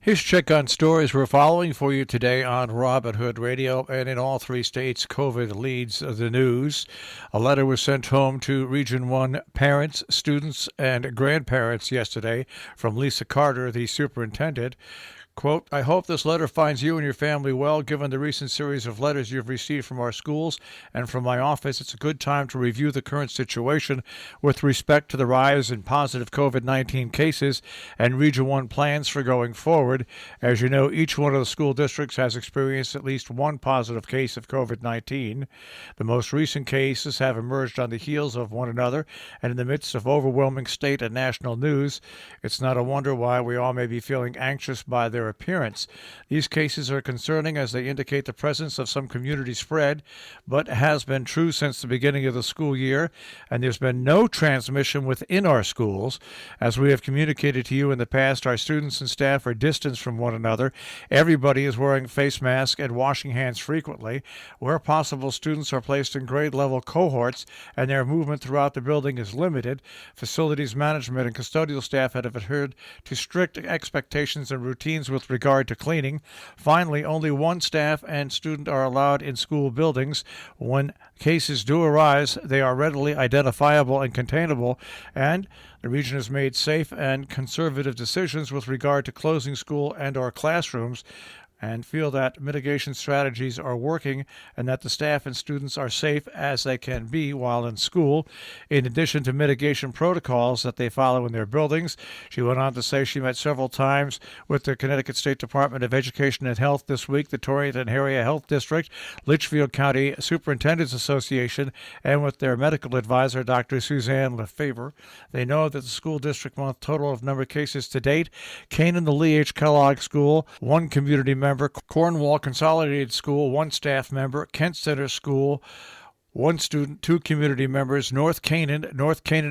Here's a check on stories we're following for you today on Robin Hood Radio, and in all three states, COVID leads the news. A letter was sent home to Region 1 parents, students, and grandparents yesterday from Lisa Carter, the superintendent. Quote, I hope this letter finds you and your family well. Given the recent series of letters you've received from our schools and from my office, it's a good time to review the current situation with respect to the rise in positive COVID-19 cases and Region 1 plans for going forward. As you know, each one of the school districts has experienced at least one positive case of COVID-19. The most recent cases have emerged on the heels of one another and in the midst of overwhelming state and national news. It's not a wonder why we all may be feeling anxious by their appearance. These cases are concerning as they indicate the presence of some community spread, but has been true since the beginning of the school year, and there's been no transmission within our schools. As we have communicated to you in the past, our students and staff are distanced from one another. Everybody is wearing face masks and washing hands frequently. Where possible, students are placed in grade-level cohorts, and their movement throughout the building is limited. Facilities management and custodial staff have adhered to strict expectations and routines with regard to cleaning. Finally, only one staff and student are allowed in school buildings. When cases do arise, they are readily identifiable and containable, and the region has made safe and conservative decisions with regard to closing school and or classrooms, and feel that mitigation strategies are working and that the staff and students are safe as they can be while in school. In addition to mitigation protocols that they follow in their buildings, she went on to say she met several times with the Connecticut State Department of Education and Health this week, the Torrington Area Health District, Litchfield County Superintendents Association, and with their medical advisor, Dr. Suzanne Lefevre. They know that the school district month total of number of cases to date: Canaan the Lee H. Kellogg School, one community member; Cornwall Consolidated School, one staff member; Kent Center School, one student, two community members; North Canaan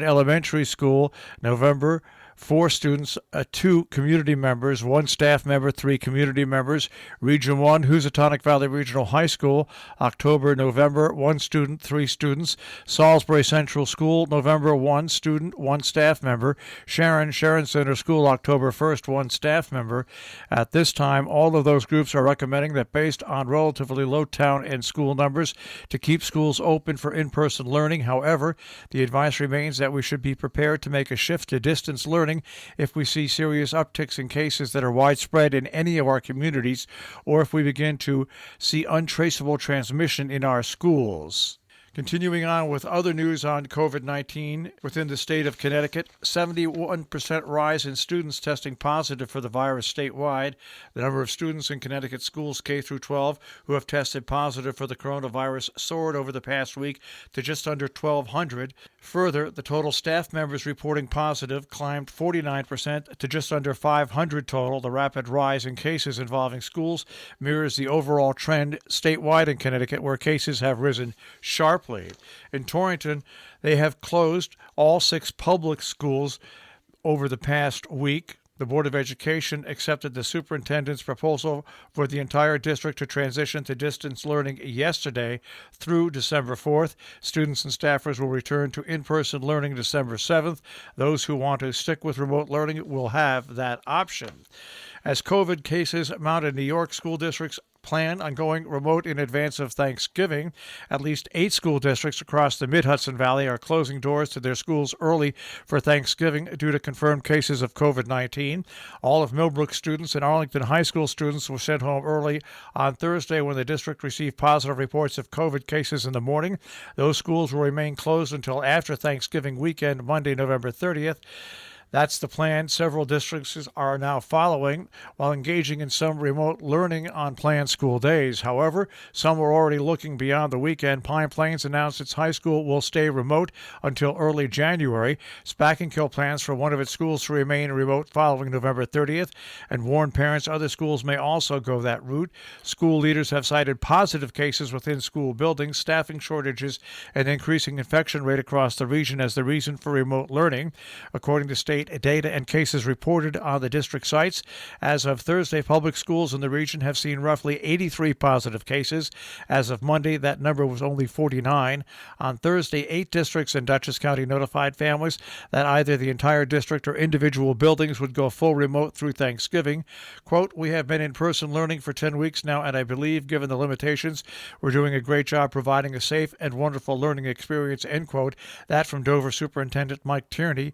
Elementary School, November, 4 students, 2 community members, 1 staff member, 3 community members. Region 1, Housatonic Valley Regional High School, October, November, 1 student, 3 students. Salisbury Central School, November, 1 student, 1 staff member. Sharon Center School, October 1st, 1 staff member. At this time, all of those groups are recommending that based on relatively low town and school numbers, to keep schools open for in-person learning. However, the advice remains that we should be prepared to make a shift to distance learning if we see serious upticks in cases that are widespread in any of our communities, or if we begin to see untraceable transmission in our schools. Continuing on with other news on COVID-19 within the state of Connecticut, 71% rise in students testing positive for the virus statewide. The number of students in Connecticut schools K through 12 who have tested positive for the coronavirus soared over the past week to just under 1,200. Further, the total staff members reporting positive climbed 49% to just under 500 total. The rapid rise in cases involving schools mirrors the overall trend statewide in Connecticut, where cases have risen sharply. In Torrington, they have closed all 6 public schools over the past week. The Board of Education accepted the superintendent's proposal for the entire district to transition to distance learning yesterday through December 4th. Students and staffers will return to in-person learning December 7th. Those who want to stick with remote learning will have that option. As COVID cases mount in New York, school districts plan on going remote in advance of Thanksgiving. At least 8 school districts across the Mid-Hudson Valley are closing doors to their schools early for Thanksgiving due to confirmed cases of COVID-19. All of Millbrook students and Arlington High School students were sent home early on Thursday when the district received positive reports of COVID cases in the morning. Those schools will remain closed until after Thanksgiving weekend, Monday, November 30th. That's the plan several districts are now following while engaging in some remote learning on planned school days. However, some are already looking beyond the weekend. Pine Plains announced its high school will stay remote until early January. Spackenkill plans for one of its schools to remain remote following November 30th and warned parents other schools may also go that route. School leaders have cited positive cases within school buildings, staffing shortages, and increasing infection rate across the region as the reason for remote learning. According to state up-to-date data and cases reported on the district sites. As of Thursday, public schools in the region have seen roughly 83 positive cases. As of Monday, that number was only 49. On Thursday, 8 districts in Dutchess County notified families that either the entire district or individual buildings would go full remote through Thanksgiving. Quote, "We have been in-person learning for 10 weeks now, and I believe, given the limitations, we're doing a great job providing a safe and wonderful learning experience," end quote. That from Dover Superintendent Mike Tierney.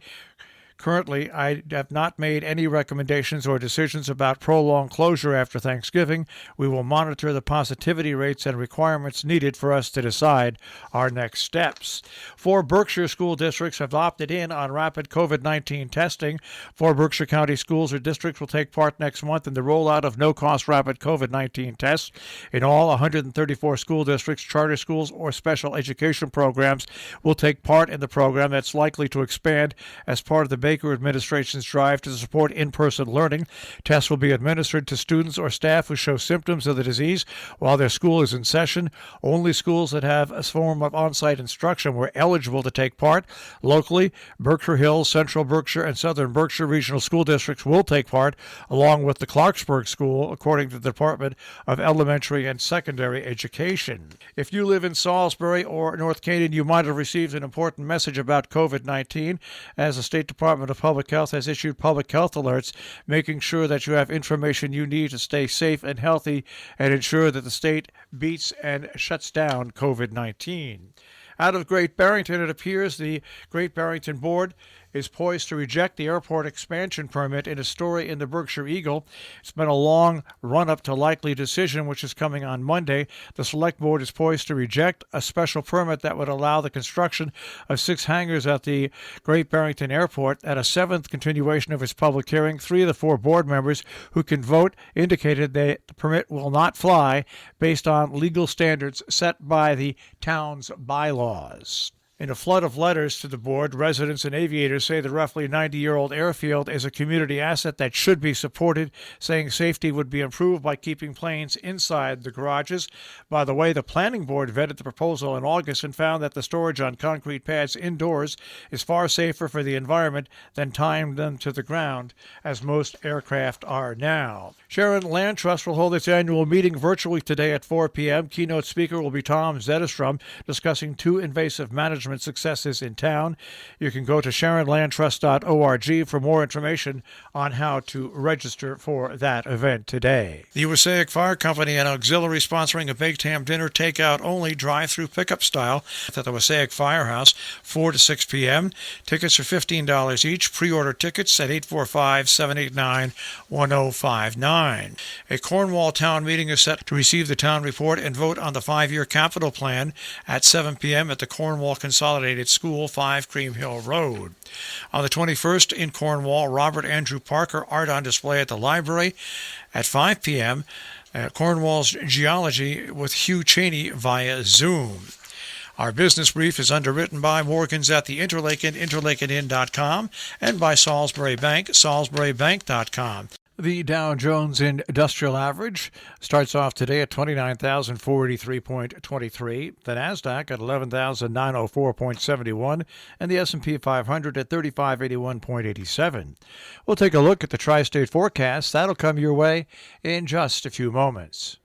Currently, I have not made any recommendations or decisions about prolonged closure after Thanksgiving. We will monitor the positivity rates and requirements needed for us to decide our next steps. 4 Berkshire school districts have opted in on rapid COVID-19 testing. 4 Berkshire County schools or districts will take part next month in the rollout of no-cost rapid COVID-19 tests. In all, 134 school districts, charter schools, or special education programs will take part in the program that's likely to expand as part of the Baker administration's drive to support in-person learning. Tests will be administered to students or staff who show symptoms of the disease while their school is in session. Only schools that have a form of on-site instruction were eligible to take part. Locally, Berkshire Hills, Central Berkshire, and Southern Berkshire regional school districts will take part, along with the Clarksburg School, according to the Department of Elementary and Secondary Education. If you live in Salisbury or North Canaan, you might have received an important message about COVID-19, as the State Department of Public Health has issued public health alerts, making sure that you have information you need to stay safe and healthy and ensure that the state beats and shuts down COVID-19. Out of Great Barrington, it appears the Great Barrington Board is poised to reject the airport expansion permit in a story in the Berkshire Eagle. It's been a long run-up to likely decision, which is coming on Monday. The Select Board is poised to reject a special permit that would allow the construction of 6 hangars at the Great Barrington Airport. At a 7th continuation of its public hearing, 3 of the 4 board members who can vote indicated that the permit will not fly based on legal standards set by the town's bylaws. In a flood of letters to the board, residents and aviators say the roughly 90-year-old airfield is a community asset that should be supported, saying safety would be improved by keeping planes inside the garages. By the way, the planning board vetted the proposal in August and found that the storage on concrete pads indoors is far safer for the environment than tying them to the ground, as most aircraft are now. Sharon Land Trust will hold its annual meeting virtually today at 4 p.m. Keynote speaker will be Tom Zetterstrom, discussing 2 invasive management successes in town. You can go to SharonLandTrust.org for more information on how to register for that event today. The Wassaic Fire Company and Auxiliary sponsoring a baked ham dinner takeout only drive-through pickup style at the Wassaic Firehouse, 4 to 6 p.m. Tickets are $15 each. Pre-order tickets at 845-789-1059. A Cornwall town meeting is set to receive the town report and vote on the 5-year capital plan at 7 p.m. at the Cornwall Consolidated School, 5 Cream Hill Road. On the 21st in Cornwall, Robert Andrew Parker art on display at the library at 5 p.m. Cornwall's Geology with Hugh Cheney via Zoom. Our business brief is underwritten by Morgans at the Interlaken, interlakenin.com, and by Salisbury Bank, salisburybank.com. The Dow Jones Industrial Average starts off today at 29,483.23, the Nasdaq at 11,904.71, and the S&P 500 at 3581.87. We'll take a look at the tri-state forecast. That'll come your way in just a few moments.